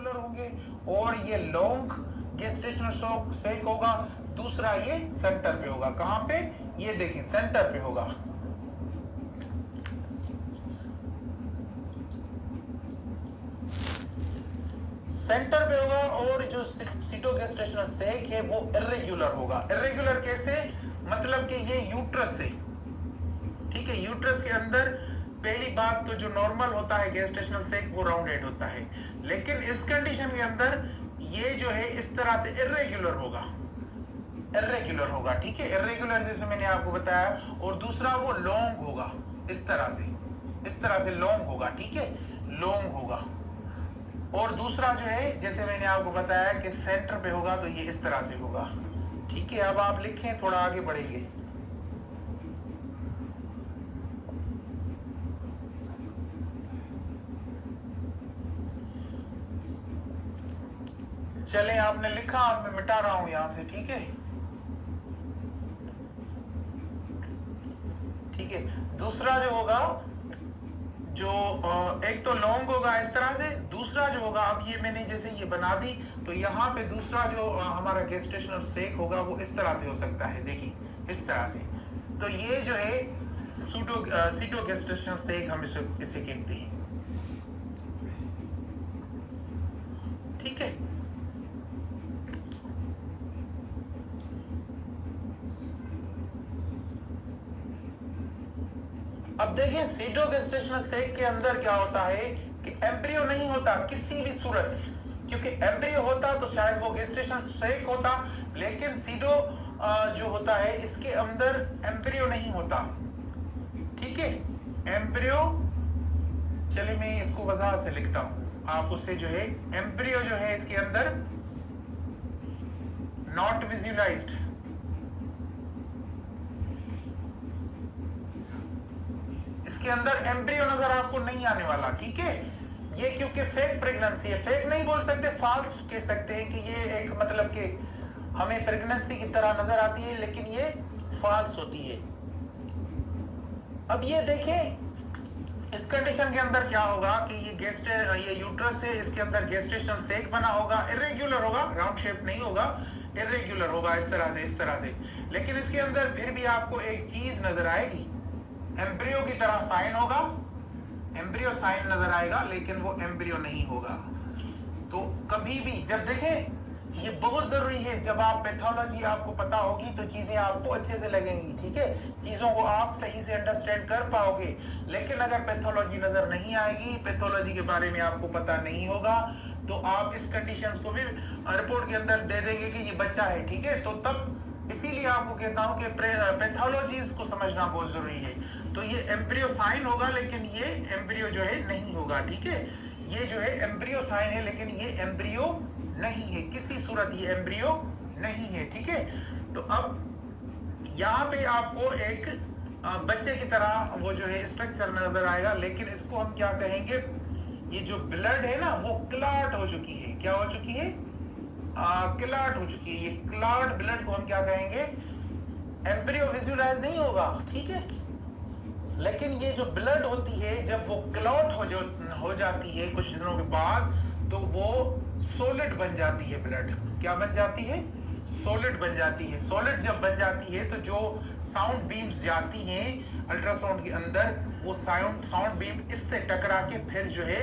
Irregular होंगे, और ये लॉन्ग गेस्टेशनल सेक होगा, दूसरा ये सेंटर पे होगा। कहां पे? ये देखिए सेंटर पे होगा। सेंटर पे होगा, और जो सीटोगेस्टेशनल सेक है वो इरेगुलर होगा। इरेगुलर कैसे? मतलब कि ये यूट्रस से, ठीक है, यूट्रस के अंदर पहली बात तो जो नॉर्मल होता है गेस्टेशनल सेक वो राउंडेड होता है, लेकिन इस कंडीशन के अंदर ये जो है इस तरह से इरेगुलर होगा, इरेगुलर होगा, ठीक है, इरेगुलर जैसे मैंने आपको बताया। और दूसरा वो लॉन्ग होगा, इस तरह से, इस तरह से लॉन्ग होगा, ठीक है, लॉन्ग होगा। और दूसरा जो है जैसे मैंने आपको बताया कि सेंटर पे होगा, तो ये इस तरह से होगा, ठीक है। अब आप लिखें, थोड़ा आगे बढ़ेंगे। चलें, आपने लिखा, अब मैं मिटा रहा हूं यहां से, ठीक है, ठीक है। दूसरा जो होगा, जो एक तो लॉन्ग होगा इस तरह से, दूसरा जो होगा, अब ये मैंने जैसे ये बना दी, तो यहाँ पे दूसरा जो हमारा गेस्टेशनल सेक होगा वो इस तरह से हो सकता है, देखिए इस तरह से। तो ये जो है सीटो गेस्टेशनल सेक हम इसे कहते हैं, ठीक है। अब देखिए सीटोगेस्टेशनल सेक के अंदर क्या होता है कि एम्ब्रियो नहीं होता किसी भी सूरत, क्योंकि एम्ब्रियो होता तो शायद वो गेस्टेशनल सेक होता, लेकिन सीडो जो होता है इसके अंदर एम्ब्रियो नहीं होता, ठीक है, एम्ब्रियो। चलिए मैं इसको वजाहत से लिखता हूं, आप उससे जो है एम्ब्रियो जो है इसके अंदर नॉट विजुअलाइज्ड, इसके अंदर एम्ब्रियो नजर आपको नहीं आने वाला, ठीक है। ये क्योंकि फेक प्रेगनेंसी है, फेक नहीं बोल सकते, फाल्स कह सकते हैं कि ये एक मतलब कि हमें प्रेगनेंसी की तरह नजर आती है, लेकिन ये फाल्स होती है। अब ये देखें इस कंडीशन के अंदर क्या होगा कि ये यूट्रस है, इसके अंदर गेस्टेशनल सेक बना होगा, इरेगुलर होगा, राउंड शेप नहीं होगा, इरेगुलर होगा इस तरह से, इस तरह से। लेकिन इसके अंदर फिर भी आपको एक चीज नजर आएगी, एम्ब्रियो की तरह साइन होगा, एम्ब्रियो साइन नजर आएगा, लेकिन वो एम्ब्रियो नहीं होगा। तो कभी भी जब देखें, ये बहुत जरूरी है, जब आप पैथोलॉजी आपको पता होगी तो चीजें आपको अच्छे से लगेंगी, ठीक है, चीजों को आप सही से अंडरस्टैंड कर पाओगे। लेकिन अगर पैथोलॉजी नजर नहीं आएगी, पैथोलॉजी के बारे में आपको पता नहीं होगा, तो आप इस कंडीशंस को भी रिपोर्ट के अंदर दे देंगे कि ये बच्चा है, ठीक है। तो तब इसीलिए आपको कहता हूं कि पैथोलॉजीज को समझना बहुत जरूरी है। तो ये एम्ब्रियो साइन होगा, लेकिन ये एम्ब्रियो जो है नहीं होगा, ठीक है। ये जो है एम्ब्रियो साइन है, लेकिन ये एम्ब्रियो नहीं है, किसी सूरत ये एम्ब्रियो नहीं है, ठीक है। तो अब यहाँ पे आपको एक बच्चे की तरह वो जो है स्ट्रक्चर नजर आएगा, लेकिन इसको हम क्या कहेंगे, ये जो ब्लड है ना वो क्लॉट हो चुकी है, क्या हो चुकी है, क्लॉट हो चुकी है। ये क्लॉट ब्लड को हम क्या कहेंगे, एम्ब्रियो विजुअलाइज नहीं होगा, ठीक है, लेकिन ये जो ब्लड होती है जब वो क्लॉट हो जाती है कुछ दिनों के बाद, तो वो सॉलिड बन जाती है, ब्लड क्या बन जाती है, सॉलिड बन जाती है। सॉलिड जब बन जाती है तो जो साउंड बीम्स जाती हैं अल्ट्रासाउंड के अंदर, वो साउंड बीम इससे टकरा के फिर जो है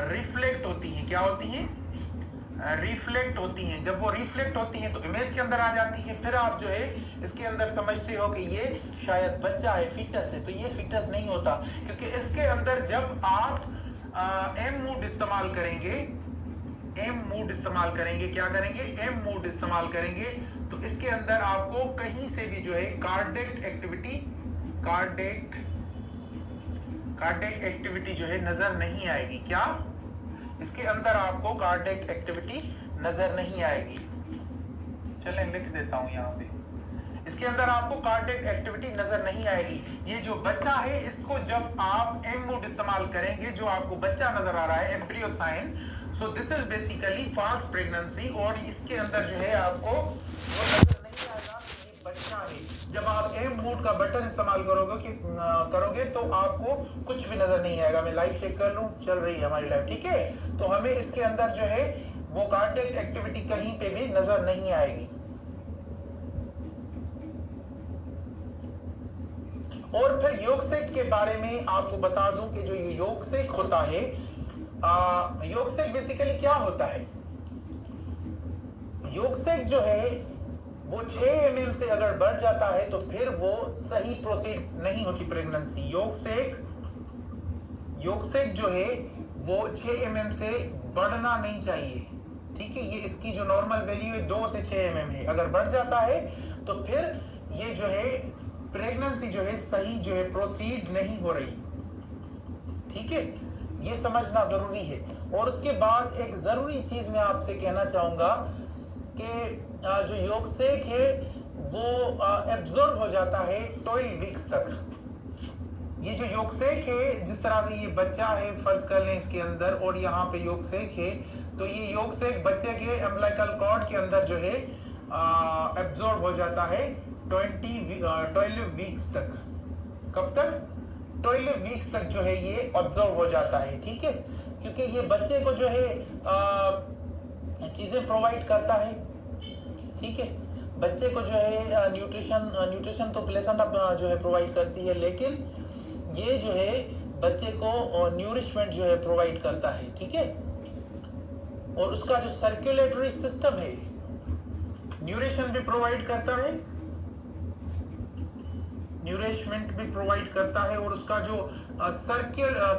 रिफ्लेक्ट होती है, क्या होती है, रिफ्लेक्ट होती हैं। जब वो रिफ्लेक्ट होती हैं तो इमेज के अंदर आ जाती है, फिर आप जो है इसके अंदर समझते हो कि ये शायद बच्चा है, फीटस है। तो ये फीटस नहीं होता, क्योंकि इसके अंदर जब आप एम मूड इस्तेमाल करेंगे, एम मूड इस्तेमाल करेंगे, क्या करेंगे, एम मूड इस्तेमाल करेंगे, तो इसके अंदर आपको कहीं से भी जो है कार्डियक एक्टिविटी जो है नजर नहीं आएगी। क्या इसके अंदर आपको कार्डियक एक्टिविटी नजर नहीं आएगी। चलें लिख देता हूं यहां पे, इसके अंदर आपको कार्डियक एक्टिविटी नजर नहीं आएगी। ये जो बच्चा है इसको जब आप एम मोड इस्तेमाल करेंगे, जो आपको बच्चा नजर आ रहा है embryo sign, so this is basically false pregnancy, और इसके अंदर जो है आपको वो नजर नहीं आएगा कि ये बच्चा है। जब आप एम मोड का बटन इस्तेमाल करोगे तो आपको कुछ भी नजर नहीं आएगा। मैं लाइव चेक कर लूं, चल रही है हमारी लाइव, ठीक है। तो हमें इसके अंदर जो है वो कार्डियक एक्टिविटी कहीं पे भी नजर नहीं आएगी। और फिर योगसेक के बारे में आपको बता दूं कि जो ये योगसेक होता है, योगसेक बेसिकली क्या होता है। योगसेक जो है वो 6 mm से अगर बढ़ जाता है तो फिर वो सही प्रोसीड नहीं होती प्रेगनेंसी। योगसेक जो है वो 6 mm से बढ़ना नहीं चाहिए, ठीक है। ये इसकी जो नॉर्मल वैल्यू है 2 से 6 mm है। अगर बढ़ जाता है तो फिर ये जो है प्रेगनेंसी जो है सही जो है प्रोसीड नहीं हो रही, ठीक है। ये समझना जरूरी है। और उसके बाद एक जरूरी चीज मैं आपसे कहना चाहूंगा कि जो योगसेक है वो एब्जॉर्ब हो जाता है 12 वीक्स तक। ये जो योगसेक है, जिस तरह से ये बच्चा है फर्ज कर लें इसके अंदर, और यहाँ पे योगसेक है, तो ये योगसेक बच्चे के अम्बिलिकल कॉर्ड के अंदर जो है एब्जॉर्ब हो जाता है 12 वीक्स तक। कब तक? 12 वीक्स तक जो है ये ऑब्जर्व हो जाता है, ठीक है। क्योंकि ये बच्चे को जो है चीजें प्रोवाइड करता है, ठीक है। बच्चे को जो है न्यूट्रिशन तो प्लेसेंटा जो है प्रोवाइड करती है, लेकिन ये जो है बच्चे को न्यूरिशमेंट जो है प्रोवाइड करता है, ठीक है। और उसका जो सर्कुलेटरी सिस्टम है न्यूरिशन भी प्रोवाइड करता है, न्यूरिशमेंट भी प्रोवाइड करता है, और उसका जो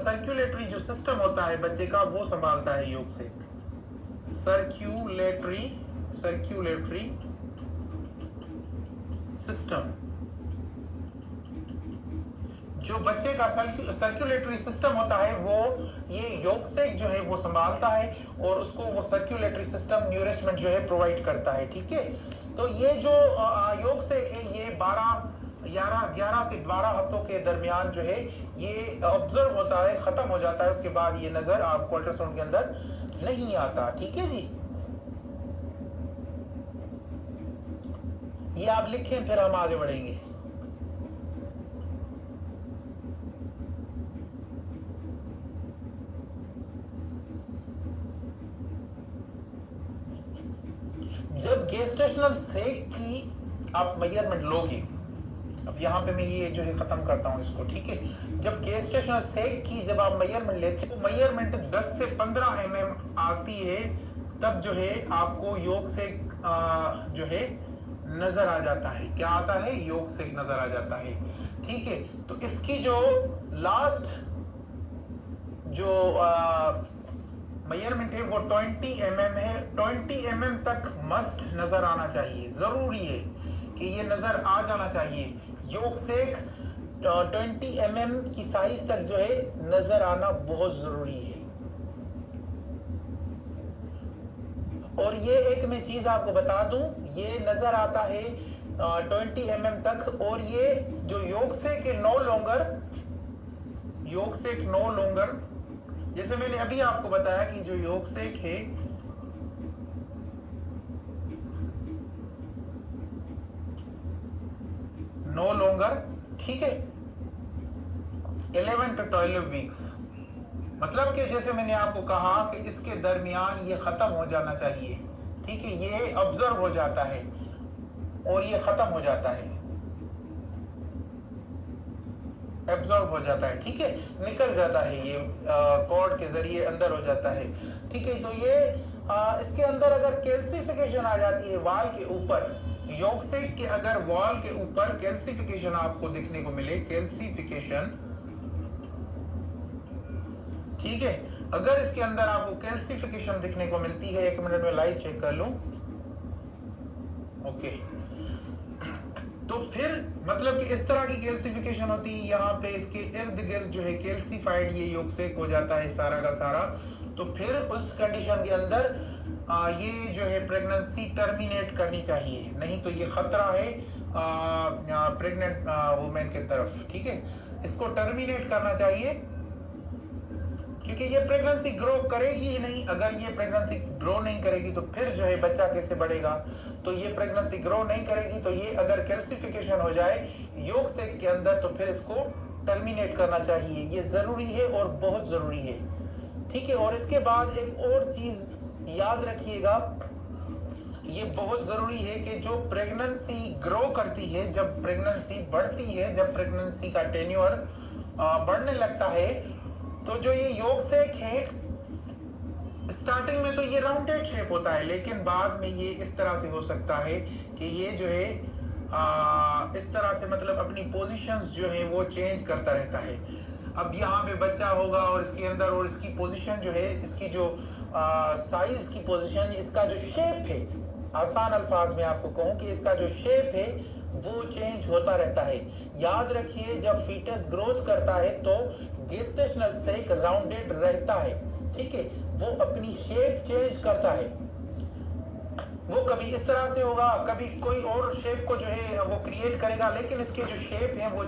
सर्कुलेटरी जो सिस्टम होता है बच्चे का वो संभालता है योगसेक। सर्कुलेटरी सिस्टम, जो बच्चे का सर्कुलेटरी सिस्टम होता है वो ये योगसेक जो है वो संभालता है, और उसको वो सर्कुलेटरी सिस्टम न्यूरिशमेंट जो है प्रोवाइड करता है, ठीक है। तो ये जो योगसेक है ये 11 से 12 हफ्तों के दरमियान जो है ये ऑब्जर्व होता है, खत्म हो जाता है। उसके बाद ये नजर आपको अल्ट्रासाउंड के अंदर नहीं आता, ठीक है जी। ये आप लिखें, फिर हम आगे बढ़ेंगे। जब गेस्टेशनल सेक की आप मेजरमेंट लोगे, अब यहाँ पे मैं ये जो है खत्म करता हूँ इसको, ठीक है। जब गेस्टेशनल सेक की जब आप मेजरमेंट लेते हो, मेजरमेंट 10 से 15 mm आती है, तब जो है आपको योगसेक जो है नजर आ जाता है। क्या आता है? योगसेक नजर आ जाता है, ठीक है। तो इसकी जो लास्ट जो मेजरमेंट है वो 20 mm है। 20 mm तक मस्ट नजर आना चाहिए, जरूरी है कि ये नजर आ जाना चाहिए। योगसेक 20 mm की साइज तक जो है नजर आना बहुत जरूरी है। और ये एक मैं चीज आपको बता दूं, ये नजर आता है 20 mm तक। और ये जो योगसेक नो लॉन्गर, जैसे मैंने अभी आपको बताया कि जो योगसेक है नो लॉन्गर, ठीक है, 11 to 12 वीक्स, मतलब कि जैसे मैंने आपको कहा कि इसके दरमियान ये खत्म हो जाना चाहिए, ठीक है। ये ऑब्जर्व हो जाता है और ये खत्म हो जाता है, एब्जॉर्ब हो जाता है, ठीक है, निकल जाता है, ये कॉर्ड के जरिए अंदर हो जाता है, ठीक है। तो ये इसके अंदर अगर कैल्सिफिकेशन आ जाती है वाल के ऊपर, योगसेक के अगर वॉल के ऊपर कैल्सिफिकेशन आपको देखने को मिले, कैल्सिफिकेशन, ठीक है, अगर इसके अंदर आपको कैल्सिफिकेशन दिखने को मिलती है, 1 मिनट में लाइव चेक कर लूं, ओके। तो फिर मतलब कि इस तरह की कैल्सिफिकेशन होती है, यहाँ पे इसके इर्द गिर्द जो है कैल्सिफाइड ये योगसेक हो जाता है सारा का सारा। तो फिर उस कंडीशन के अंदर ये जो है प्रेगनेंसी टर्मिनेट करनी चाहिए, नहीं तो ये खतरा है प्रेग्नेंट वुमेन के तरफ, ठीक है। इसको टर्मिनेट करना चाहिए, क्योंकि ये प्रेगनेंसी ग्रो करेगी ही नहीं। अगर ये प्रेगनेंसी ग्रो नहीं करेगी तो फिर जो है बच्चा कैसे बढ़ेगा। तो ये प्रेगनेंसी ग्रो नहीं करेगी तो ये अगर कैल्सिफिकेशन हो जाए योग सेक के अंदर तो फिर इसको टर्मिनेट करना चाहिए। ये जरूरी है और बहुत जरूरी है, ठीक है। और इसके बाद एक और चीज याद रखिएगा, ये बहुत जरूरी है कि जो प्रेगनेंसी ग्रो करती है, जब प्रेगनेंसी बढ़ती है, जब प्रेगनेंसी का टेन्योर बढ़ने लगता है, तो जो ये योग सेक है स्टार्टिंग में तो ये राउंडेड शेप होता है, लेकिन बाद में ये इस तरह से हो सकता है कि ये जो है इस तरह से मतलब अपनी पोजीशंस जो है वो चेंज करता रहता है। अब यहाँ पे बच्चा होगा और इसके अंदर और इसकी पोजीशन जो है, इसकी जो साइज की पोजीशन, इसका जो शेप है, आसान अल्फाज में आपको कहूँ कि इसका जो शेप है वो चेंज होता रहता है। याद रखिए जब फीटस ग्रोथ करता है तो गेस्टेशनल सेक राउंडेड रहता है, ठीक है। वो अपनी शेप चेंज करता है, वो कभी इस तरह से होगा, कभी कोई और शेप को जो है वो क्रिएट करेगा, लेकिन इसके जो शेप है वो